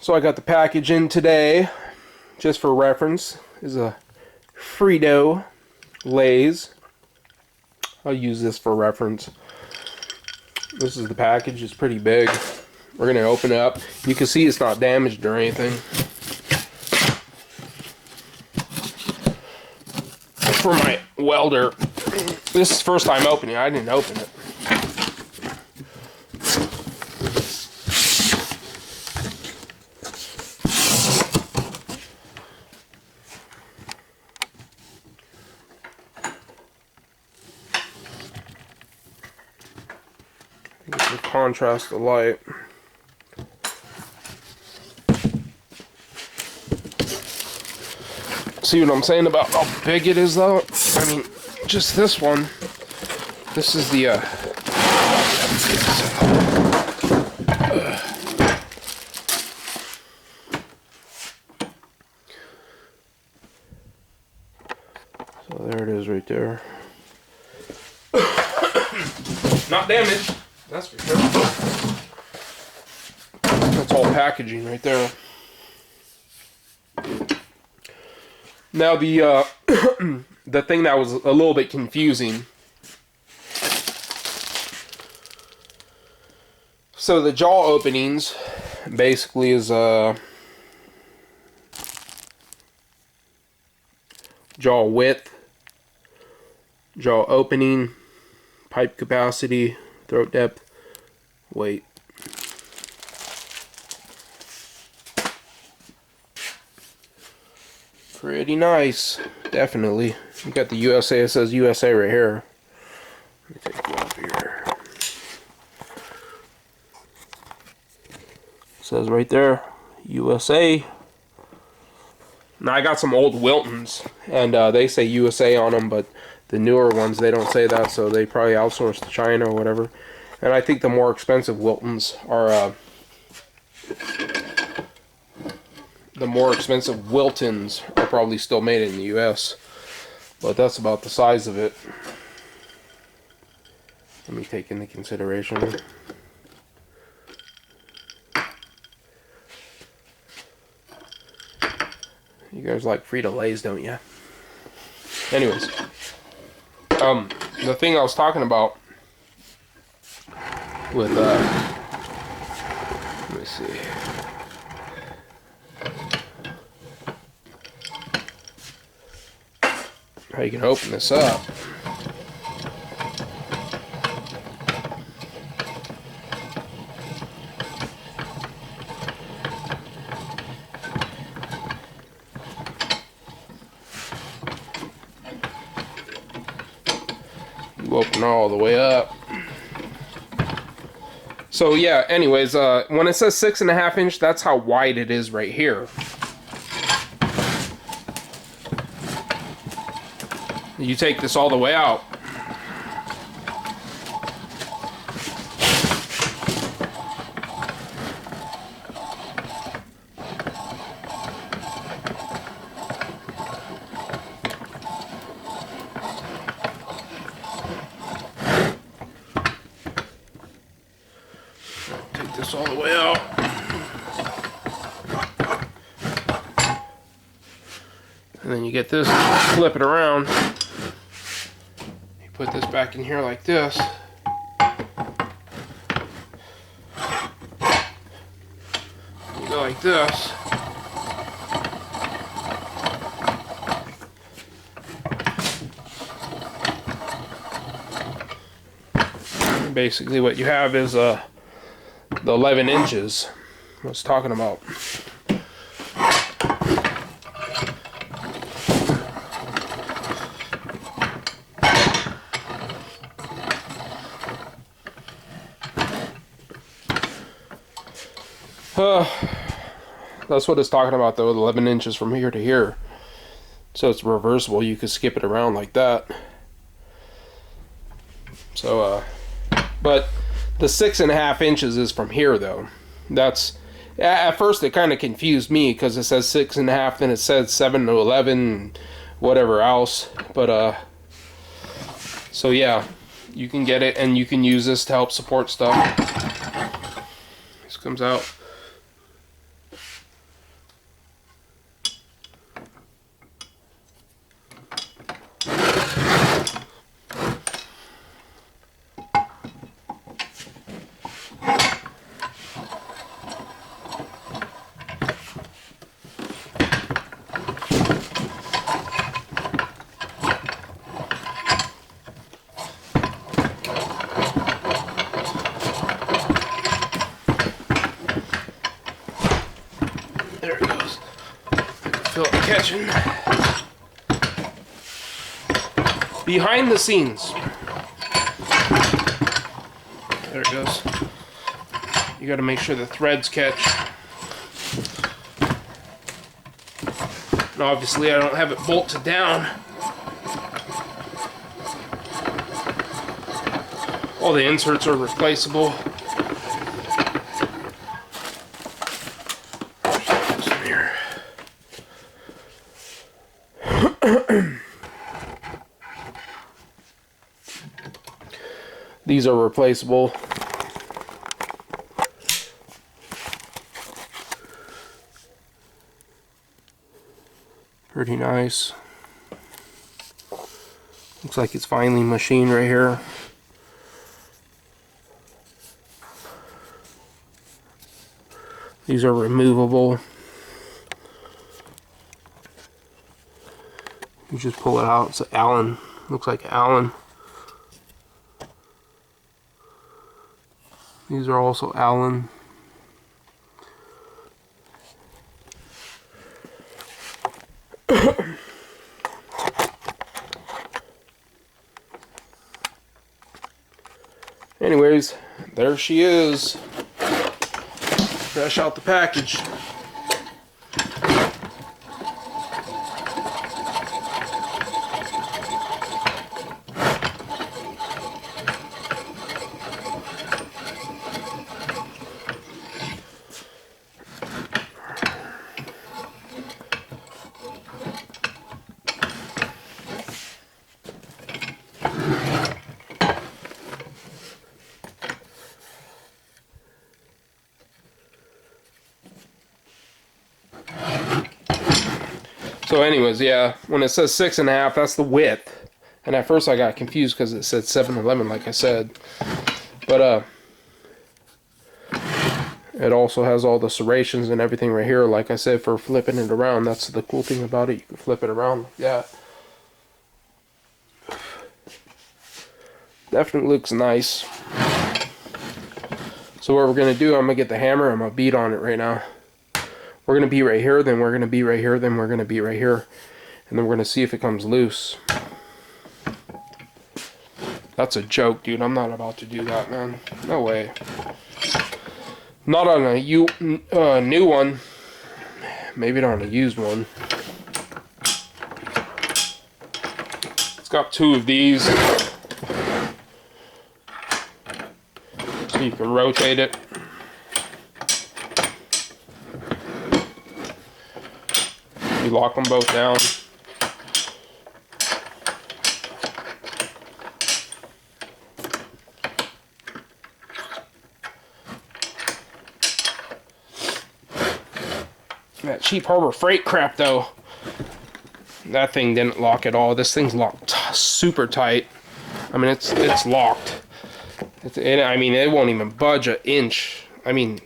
So I got the package in today, just for reference, is a Frito Lay's. I'll use this for reference. This is the package, it's pretty big. We're going to open it up. You can see it's not damaged or anything. For my welder, this is the first time opening it. I didn't open it. To contrast the light. See what I'm saying about how big it is though? I mean, just this one. This is the so there it is right there. Not damaged. That's for sure. That's all packaging right there. Now the the thing that was a little bit confusing. So the jaw openings basically is jaw width, jaw opening, pipe capacity, throat depth, weight. Pretty nice, definitely. You got the USA, it says USA right here. Let me take you off here. It says right there, USA. Now I got some old Wiltons, and they say USA on them, but the newer ones, they don't say that, so they probably outsource to China or whatever. And I think the more expensive Wiltons are, probably still made in the U.S. But that's about the size of it. Let me take into consideration. You guys like Frito-Lays, don't you? Anyways. The thing I was talking about with, let me see. How you can open this up. You open all the way up. So yeah, anyways, when it says 6.5 inch, that's how wide it is right here. You take this all the way out. Take this all the way out. And then you get this, flip it around. Put this back in here like this. You go like this. And basically what you have is the 11 inches I was talking about. That's what it's talking about though, 11 inches from here to here. So it's reversible, you could skip it around like that. So, but the 6.5 inches is from here though. That's, at first it kind of confused me because it says 6.5, then it says 7 to 11, whatever else. But, so yeah, you can get it and you can use this to help support stuff. This comes out. catching. Behind the scenes. There it goes. You got to make sure the threads catch. And obviously I don't have it bolted down. All the inserts are replaceable. Here. These are replaceable. Pretty nice. Looks like it's finely machined right here. These are removable. You just pull it out. It's an Allen. Looks like Allen. These are also Allen. Anyways, there she is. Fresh out the package. So anyways, yeah, when it says 6.5, that's the width. And at first I got confused because it said 7/11, like I said. But it also has all the serrations and everything right here, like I said, for flipping it around. That's the cool thing about it. You can flip it around like that. Definitely looks nice. So what we're going to do, I'm going to get the hammer, I'm going to beat on it right now. We're going to be right here, then we're going to be right here, then we're going to be right here. And then we're going to see if it comes loose. That's a joke, dude. I'm not about to do that, man. No way. Not on a new one. Maybe not on a used one. It's got 2 of these. So you can rotate it. You lock them both down. That cheap Harbor Freight crap, though, that thing didn't lock at all. This thing's locked super tight. I mean, it's locked. I mean, it won't even budge an inch. I mean,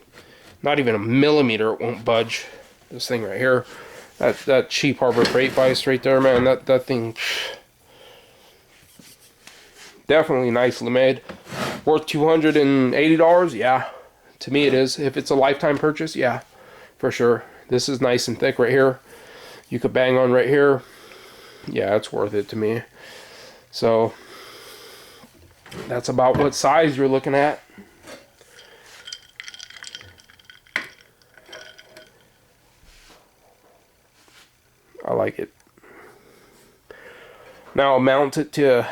not even a millimeter. It won't budge. This thing right here. That cheap Harbor Freight Vise right there, man. That thing, definitely nicely made. Worth $280? Yeah, to me it is. If it's a lifetime purchase, yeah, for sure. This is nice and thick right here. You could bang on right here. Yeah, it's worth it to me. So that's about what size you're looking at. I like it. Now I'll mount it to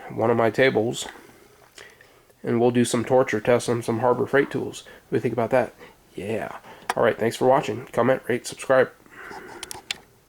one of my tables and we'll do some torture tests on some Harbor Freight tools. What do you think about that? Yeah. Alright, thanks for watching. Comment, rate, subscribe.